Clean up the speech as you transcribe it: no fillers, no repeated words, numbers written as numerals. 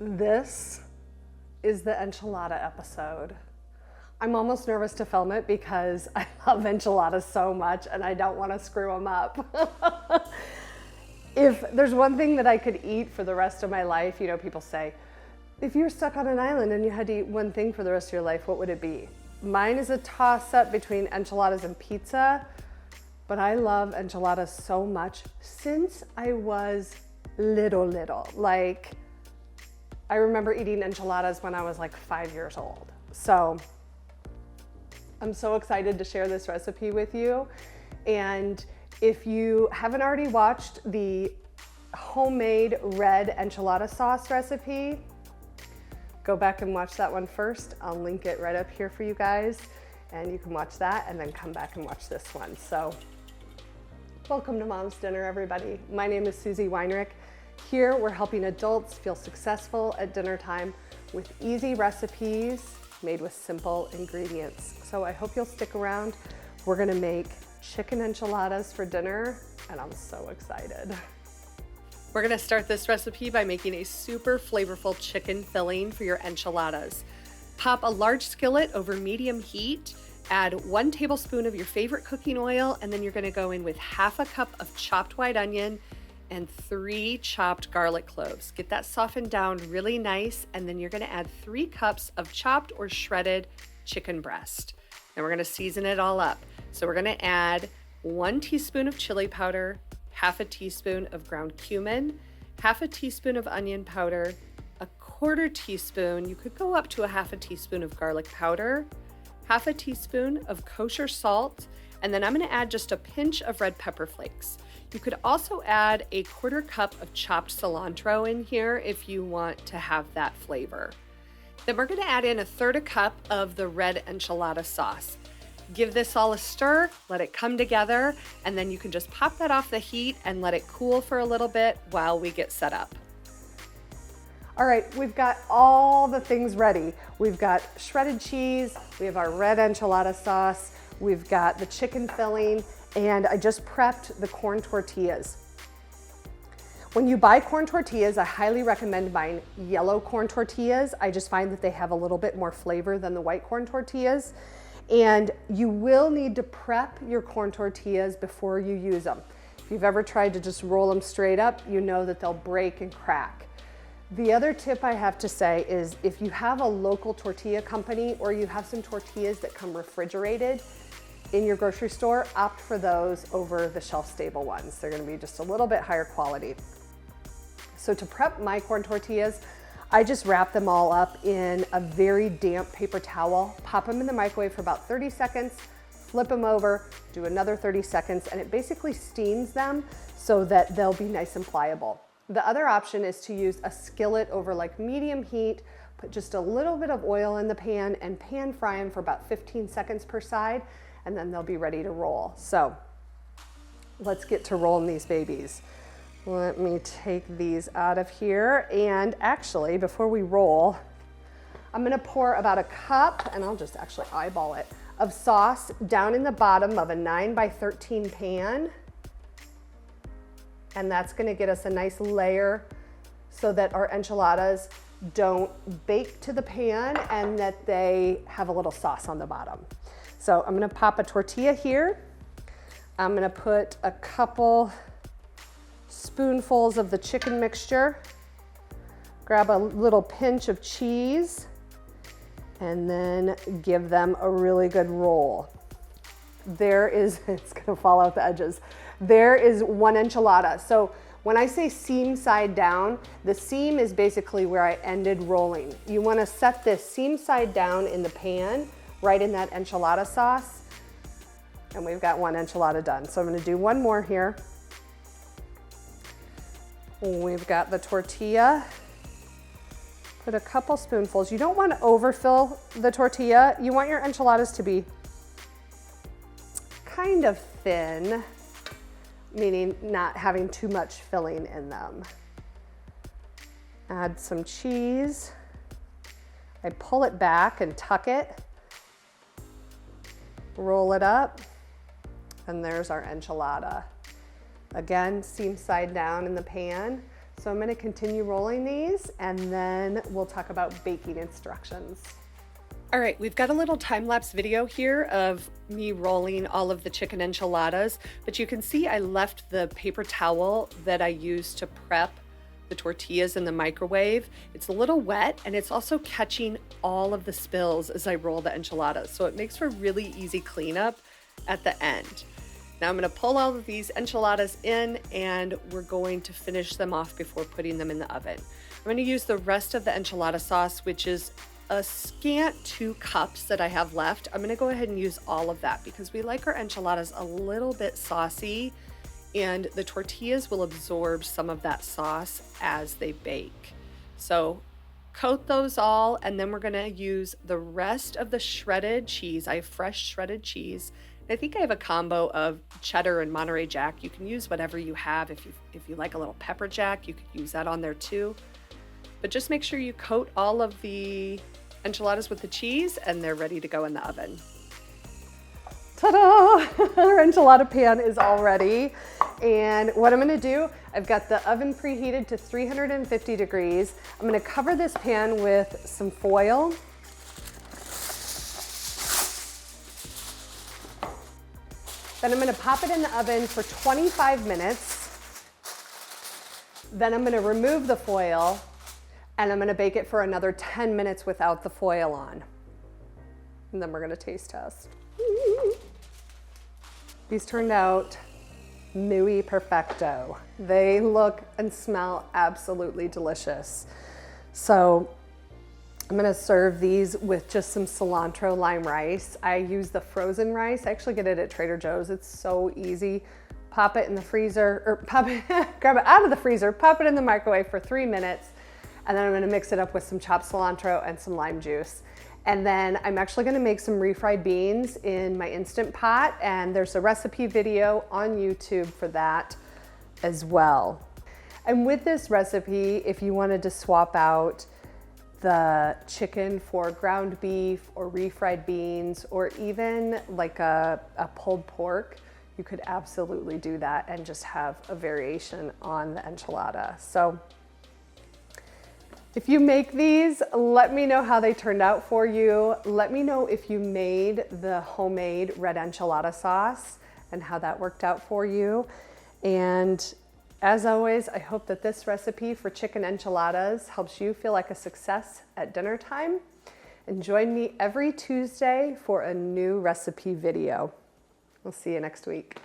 This is the enchilada episode. I'm almost nervous to film it because I love enchiladas so much and I don't want to screw them up. If there's one thing that I could eat for the rest of my life, you know, people say, if you're stuck on an island and you had to eat one thing for the rest of your life, what would it be? Mine is a toss-up between enchiladas and pizza, but I love enchiladas so much since I was little. Like, I remember eating enchiladas when I was like 5 years old. So I'm so excited to share this recipe with you. And if you haven't already watched the homemade red enchilada sauce recipe, go back and watch that one first. I'll link it right up here for you guys, and you can watch that and then come back and watch this one. So welcome to Mom's Dinner, everybody. My name is Susie Weinrich. Here we're helping adults feel successful at dinner time with easy recipes made with simple ingredients. So I hope you'll stick around. We're gonna make chicken enchiladas for dinner, and I'm so excited. We're gonna start this recipe by making a super flavorful chicken filling for your enchiladas. Pop a large skillet over medium heat, add 1 tablespoon of your favorite cooking oil, and then you're gonna go in with half a cup of chopped white onion and 3 chopped garlic cloves. Get that softened down really nice, and then you're gonna add 3 cups of chopped or shredded chicken breast. And we're gonna season it all up. So we're gonna add 1 teaspoon of chili powder, half a teaspoon of ground cumin, half a teaspoon of onion powder, a 1/4 teaspoon, you could go up to a half a teaspoon of garlic powder, half a teaspoon of kosher salt, and then I'm gonna add just a pinch of red pepper flakes. You could also add a 1/4 cup of chopped cilantro in here if you want to have that flavor. Then we're gonna add in 1/3 cup of the red enchilada sauce. Give this all a stir, let it come together, and then you can just pop that off the heat and let it cool for a little bit while we get set up. All right, we've got all the things ready. We've got shredded cheese, we have our red enchilada sauce, we've got the chicken filling, and I just prepped the corn tortillas. When you buy corn tortillas, I highly recommend buying yellow corn tortillas. I just find that they have a little bit more flavor than the white corn tortillas. And you will need to prep your corn tortillas before you use them. If you've ever tried to just roll them straight up, you know that they'll break and crack. The other tip I have to say is if you have a local tortilla company or you have some tortillas that come refrigerated in your grocery store, opt for those over the shelf-stable ones. They're gonna be just a little bit higher quality. So to prep my corn tortillas, I just wrap them all up in a very damp paper towel, pop them in the microwave for about 30 seconds, flip them over, do another 30 seconds, and it basically steams them so that they'll be nice and pliable. The other option is to use a skillet over like medium heat, put just a little bit of oil in the pan and pan fry them for about 15 seconds per side, and then they'll be ready to roll. So let's get to rolling these babies. Let me take these out of here. And actually, before we roll, I'm gonna pour about a cup, and I'll just actually eyeball it, of sauce down in the bottom of a 9x13 pan. And that's gonna get us a nice layer so that our enchiladas don't bake to the pan and that they have a little sauce on the bottom. So I'm gonna pop a tortilla here. I'm gonna put a couple spoonfuls of the chicken mixture, grab a little pinch of cheese, and then give them a really good roll. There is, it's gonna fall out the edges. There is 1 enchilada. So when I say seam side down, the seam is basically where I ended rolling. You wanna set this seam side down in the pan, right in that enchilada sauce, and we've got 1 enchilada done. So I'm gonna do 1 more here. We've got the tortilla. Put a couple spoonfuls. You don't want to overfill the tortilla. You want your enchiladas to be kind of thin, meaning not having too much filling in them. Add some cheese. I pull it back and tuck it. Roll it up, and there's our enchilada. Again, seam side down in the pan So I'm gonna continue rolling these and then we'll talk about baking instructions. All right, we've got a little time-lapse video here of me rolling all of the chicken enchiladas, but you can see I left the paper towel that I used to prep the tortillas in the microwave. It's a little wet and it's also catching all of the spills as I roll the enchiladas. So it makes for really easy cleanup at the end. Now I'm gonna pull all of these enchiladas in and we're going to finish them off before putting them in the oven. I'm gonna use the rest of the enchilada sauce, which is a scant 2 cups that I have left. I'm gonna go ahead and use all of that because we like our enchiladas a little bit saucy and the tortillas will absorb some of that sauce as they bake. So coat those all and then we're gonna use the rest of the shredded cheese. I have fresh shredded cheese. I think I have a combo of cheddar and Monterey Jack. You can use whatever you have. If you like a little pepper jack, you could use that on there too. But just make sure you coat all of the enchiladas with the cheese and they're ready to go in the oven. Ta-da! Our enchilada pan is all ready. And what I'm gonna do, I've got the oven preheated to 350 degrees. I'm gonna cover this pan with some foil. Then I'm gonna pop it in the oven for 25 minutes. Then I'm gonna remove the foil and I'm gonna bake it for another 10 minutes without the foil on. And then we're gonna taste test. These turned out muy perfecto. They look and smell absolutely delicious. So I'm gonna serve these with just some cilantro lime rice. I use the frozen rice. I actually get it at Trader Joe's. It's so easy. Pop it in the freezer, or grab it out of the freezer, pop it in the microwave for 3 minutes, and then I'm gonna mix it up with some chopped cilantro and some lime juice. And then I'm actually gonna make some refried beans in my Instant Pot, and there's a recipe video on YouTube for that as well. And with this recipe, if you wanted to swap out the chicken for ground beef or refried beans or even like a pulled pork, you could absolutely do that and just have a variation on the enchilada. So if you make these, let me know how they turned out for you. Let me know if you made the homemade red enchilada sauce and how that worked out for you. And as always, I hope that this recipe for chicken enchiladas helps you feel like a success at dinner time. And join me every Tuesday for a new recipe video. We'll see you next week.